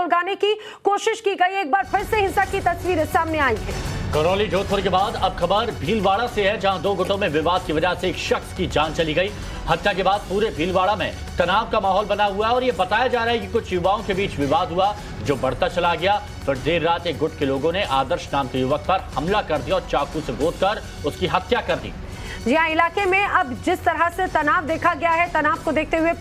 सुलगाने की कोशिश की गई। एक बार फिर से हिंसा की तस्वीरें सामने आई है। करौली जोधपुर के बाद अब खबर भीलवाड़ा से है, जहां दो गुटों में विवाद की वजह से एक शख्स की जान चली गई। हत्या के बाद पूरे भीलवाड़ा में तनाव का माहौल बना हुआ है और ये बताया जा रहा है कि कुछ युवाओं के बीच विवाद हुआ जो बढ़ता चला गया। फिर देर रात एक गुट के लोगों ने आदर्श नाम के युवक पर हमला कर दिया और चाकू से गोदकर उसकी हत्या कर दी। जी हाँ, इलाके में अब जिस तरह से तनाव देखा गया है, तनाव को देखते हुए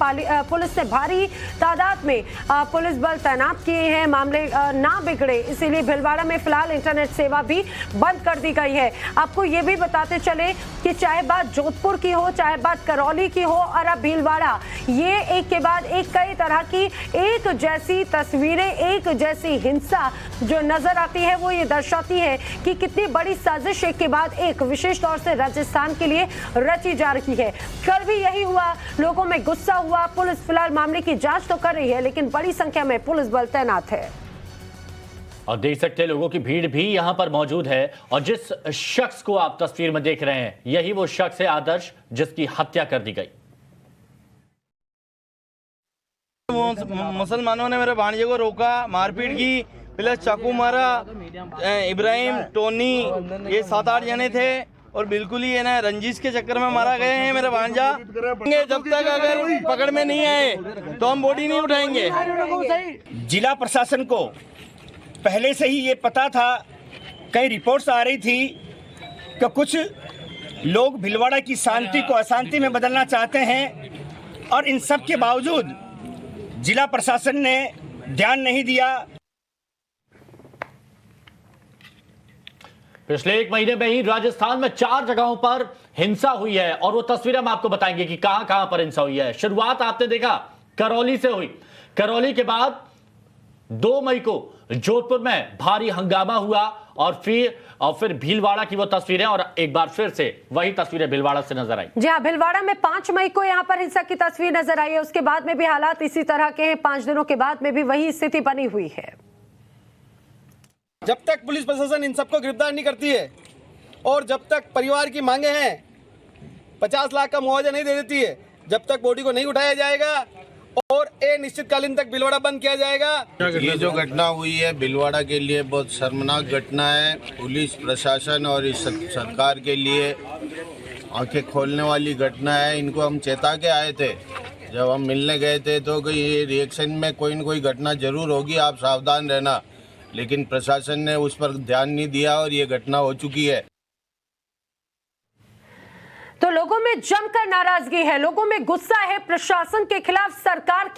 पुलिस ने भारी तादाद में पुलिस बल तैनात किए हैं। मामले ना बिगड़े इसीलिए भीलवाड़ा में फिलहाल इंटरनेट सेवा भी बंद कर दी गई है। आपको ये भी बताते चले कि चाहे बात जोधपुर की हो, चाहे बात करौली की हो और अब भीलवाड़ा, ये एक के बाद एक कई तरह की एक जैसी तस्वीरें, एक जैसी हिंसा जो नजर आती है, वो ये दर्शाती है कि कितनी बड़ी साजिश एक के बाद एक विशेष तौर से राजस्थान के लिए रची जा रही है। कल भी यही हुआ, लोगों में गुस्सा हुआ। पुलिस फिलहाल मामले की जांच तो कर रही है, लेकिन बड़ी संख्या में पुलिस बल तैनात है और देख सकते हैं लोगों की भीड़ भी यहां पर मौजूद है। और जिस शख्स को आप तस्वीर में देख रहे हैं, यही वो शख्स है आदर्श, जिसकी हत्या कर दी गई। मुसलमानों ने मेरे भांजे को रोका, मारपीट की, प्लस चाकू मारा। इब्राहिम, टोनी, ये 7-8 जने थे और बिल्कुल ही है ना रंजिश के चक्कर में मारा गए हैं मेरा भांजा। जब तक अगर पकड़ में नहीं आए तो हम बॉडी नहीं उठाएंगे। जिला प्रशासन को पहले से ही ये पता था, कई रिपोर्ट्स आ रही थी कि कुछ लोग भीलवाड़ा की शांति को अशांति में बदलना चाहते हैं और इन सब के बावजूद जिला प्रशासन ने ध्यान नहीं दिया। पिछले एक महीने में ही राजस्थान में 4 जगहों पर हिंसा हुई है और वो तस्वीरें हम आपको बताएंगे कि कहां कहां पर हिंसा हुई है। शुरुआत आपने देखा करौली से हुई। करौली के बाद 2 मई को जोधपुर में भारी हंगामा हुआ और फिर भीलवाड़ा की वो तस्वीरें, और एक बार फिर से वही तस्वीरें भीलवाड़ा से नजर आई। जी हाँ, भीलवाड़ा में 5 मई को यहाँ पर हिंसा की तस्वीर नजर आई है। उसके बाद में भी हालात इसी तरह के हैं। 5 दिनों के बाद में भी वही स्थिति बनी हुई है। जब तक पुलिस प्रशासन इन सबको गिरफ्तार नहीं करती है और जब तक परिवार की मांगे हैं 50 लाख का मुआवजा नहीं दे देती है, जब तक बॉडी को नहीं उठाया जाएगा और निश्चितकालीन तक भीलवाड़ा बंद किया जाएगा। ये जो घटना हुई है भीलवाड़ा के लिए बहुत शर्मनाक घटना है। पुलिस प्रशासन और इस सरकार के लिए आंखें खोलने वाली घटना है। इनको हम चेता के आए थे, जब हम मिलने गए थे तो ये रिएक्शन में कोई न कोई घटना जरूर होगी, आप सावधान रहना। लेकिन प्रशासन ने उस पर ध्यान नहीं दिया और ये घटना हो चुकी है। तो लोगों में जमकर नाराजगी है, लोगों में गुस्सा है प्रशासन के खिलाफ, सरकार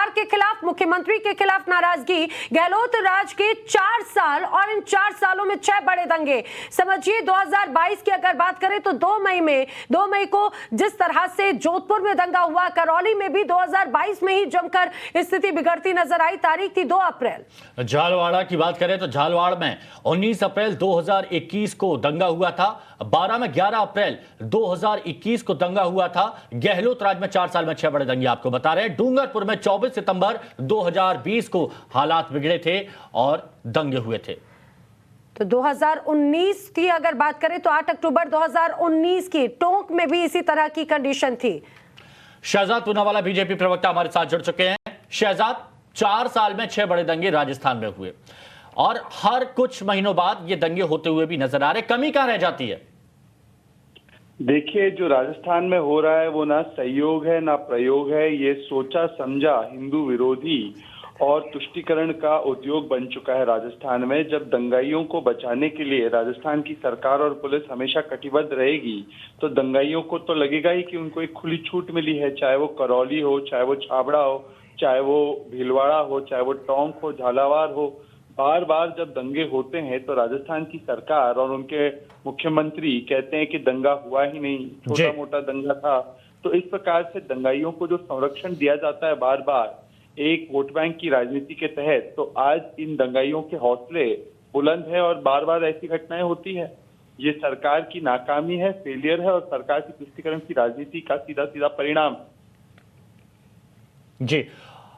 के खिलाफ, मुख्यमंत्री के खिलाफ नाराजगी। गहलोत राज के 4 साल और इन 4 सालों में 6 बड़े दंगे। समझिए 2022 की अगर बात करें तो 2 मई को जिस तरह से जोधपुर में दंगा हुआ, करौली में भी 2022 में ही जमकर स्थिति बिगड़ती नजर आई। तारीख थी 2 अप्रैल। झालवाड़ा की बात करें तो झालवाड़ में 19 अप्रैल 2021 को दंगा हुआ था। 12 में 11 अप्रैल 2021 को दंगा हुआ था। गहलोत राज में 4 साल में 6 बड़े दंगे आपको बता रहे हैं। डूंगरपुर में 24 सितंबर 2020 को हालात बिगड़े थे और दंगे हुए थे। तो 2019 की अगर बात करें तो 8 अक्टूबर 2019 की टोंक में भी इसी तरह की कंडीशन थी। शहजाद पूनावाला बीजेपी प्रवक्ता हमारे साथ जुड़ चुके हैं। शहजाद, 4 साल में 6 बड़े दंगे राजस्थान में हुए और हर कुछ महीनों बाद ये दंगे होते हुए भी नजर आ रहे, कमी कहां रह जाती है? देखिए, जो राजस्थान में हो रहा है वो ना सहयोग है ना प्रयोग है। ये सोचा समझा हिंदू विरोधी और तुष्टीकरण का उद्योग बन चुका है राजस्थान में। जब दंगाइयों को बचाने के लिए राजस्थान की सरकार और पुलिस हमेशा कटिबद्ध रहेगी तो दंगाइयों को तो लगेगा ही कि उनको एक खुली छूट मिली है, चाहे वो करौली हो, चाहे वो छाबड़ा हो, चाहे वो भीलवाड़ा हो, चाहे वो टोंक हो, झालावाड़ हो। बार बार जब दंगे होते हैं तो राजस्थान की सरकार और उनके मुख्यमंत्री कहते हैं कि दंगा हुआ ही नहीं, छोटा मोटा दंगा था। तो इस प्रकार से दंगाइयों को जो संरक्षण दिया जाता है बार बार एक वोट बैंक की राजनीति के तहत, तो आज इन दंगाइयों के हौसले बुलंद है और बार बार ऐसी घटनाएं होती है। ये सरकार की नाकामी है, फेलियर है और सरकार की तुष्टीकरण की राजनीति का सीधा सीधा परिणाम जी।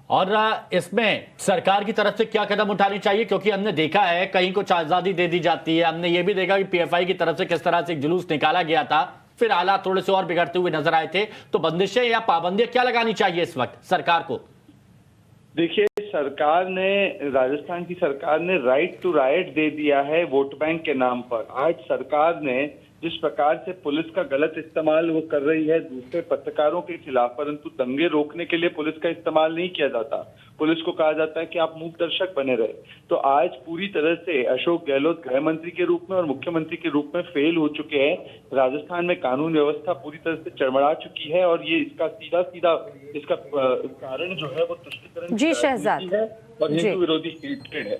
और इसमें सरकार की तरफ से क्या कदम उठानी चाहिए, क्योंकि हमने देखा है कहीं कुछ आजादी दे दी जाती है। हमने ये भी देखा कि पीएफआई की तरफ से किस तरह से एक जुलूस निकाला गया था, फिर हालात थोड़े से और बिगड़ते हुए नजर आए थे। तो बंदिशें या पाबंदियां क्या लगानी चाहिए इस वक्त सरकार को? देखिए, राजस्थान की सरकार ने राइट टू राइट दे दिया है वोट बैंक के नाम पर। आज सरकार ने जिस प्रकार से पुलिस का गलत इस्तेमाल वो कर रही है दूसरे पत्रकारों के खिलाफ, परंतु दंगे रोकने के लिए पुलिस का इस्तेमाल नहीं किया जाता। पुलिस को कहा जाता है कि आप मूक दर्शक बने रहे। तो आज पूरी तरह से अशोक गहलोत गृह मंत्री के रूप में और मुख्यमंत्री के रूप में फेल हो चुके हैं। राजस्थान में कानून व्यवस्था पूरी तरह से चरमरा चुकी है और ये इसका सीधा इसका कारण जो है वो तुष्टीकरण जी शहजाद है और हिंदू विरोधी हेट्रेड है।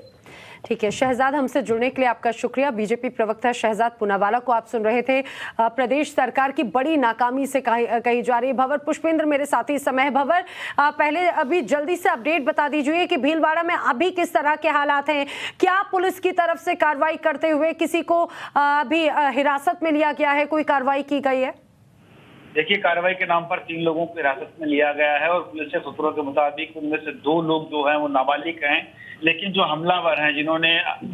ठीक है शहजाद, हमसे जुड़ने के लिए आपका शुक्रिया। बीजेपी प्रवक्ता शहजाद पूनावाला को आप सुन रहे थे। प्रदेश सरकार की बड़ी नाकामी से कही जा रही है। भंवर पुष्पेंद्र मेरे साथी इस समय। भंवर, पहले अभी जल्दी से अपडेट बता दीजिए कि भीलवाड़ा में अभी किस तरह के हालात हैं, क्या पुलिस की तरफ से कार्रवाई करते हुए किसी को अभी हिरासत में लिया गया है, कोई कार्रवाई की गई है? देखिए, कार्रवाई के नाम पर 3 लोगों को हिरासत में लिया गया है और पुलिस के सूत्रों के मुताबिक उनमें से 2 लोग जो हैं वो नाबालिग हैं, लेकिन जो हमलावर हैं जिन्होंने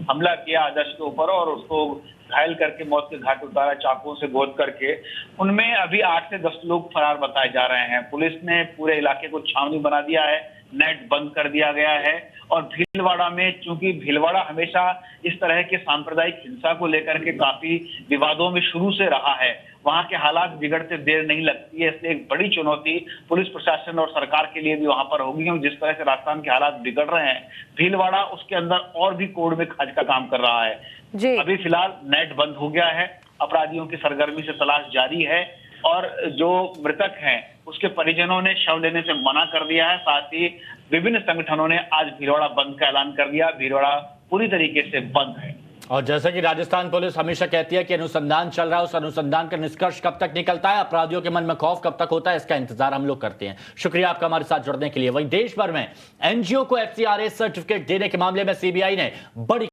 हमला किया आदर्श के ऊपर और उसको घायल करके मौत के घाट उतारा चाकुओं से गोद करके, उनमें अभी 8 से 10 लोग फरार बताए जा रहे हैं। पुलिस ने पूरे इलाके को छावनी बना दिया है, नेट बंद कर दिया गया है और भीलवाड़ा में, चूंकि भीलवाड़ा हमेशा इस तरह के सांप्रदायिक हिंसा को लेकर के काफी विवादों में शुरू से रहा है, वहां के हालात बिगड़ते देर नहीं लगती है। इसलिए एक बड़ी चुनौती पुलिस प्रशासन और सरकार के लिए भी वहां पर होगी। जिस तरह से राजस्थान के हालात बिगड़ रहे हैं, भीलवाड़ा उसके अंदर और भी कोड़ में खाज का काम कर रहा है जी। अभी फिलहाल नेट बंद हो गया है, अपराधियों की सरगर्मी से तलाश जारी है और जो मृतक हैं उसके परिजनों ने शव लेने से मना कर दिया है। साथ ही विभिन्न संगठनों ने आज भीलवाड़ा बंद का ऐलान कर दिया। भीलवाड़ा पूरी तरीके से बंद है। और जैसा कि राजस्थान पुलिस हमेशा कहती है कि अनुसंधान चल रहा है, उस अनुसंधान का निष्कर्ष कब तक निकलता है, अपराधियों के मन में खौफ कब तक होता है, इसका इंतजार हम लोग करते हैं। शुक्रिया आपका हमारे साथ जुड़ने के लिए। वहीं देश भर में एनजीओ को एफसीआरए सर्टिफिकेट देने के मामले में सीबीआई ने बड़ी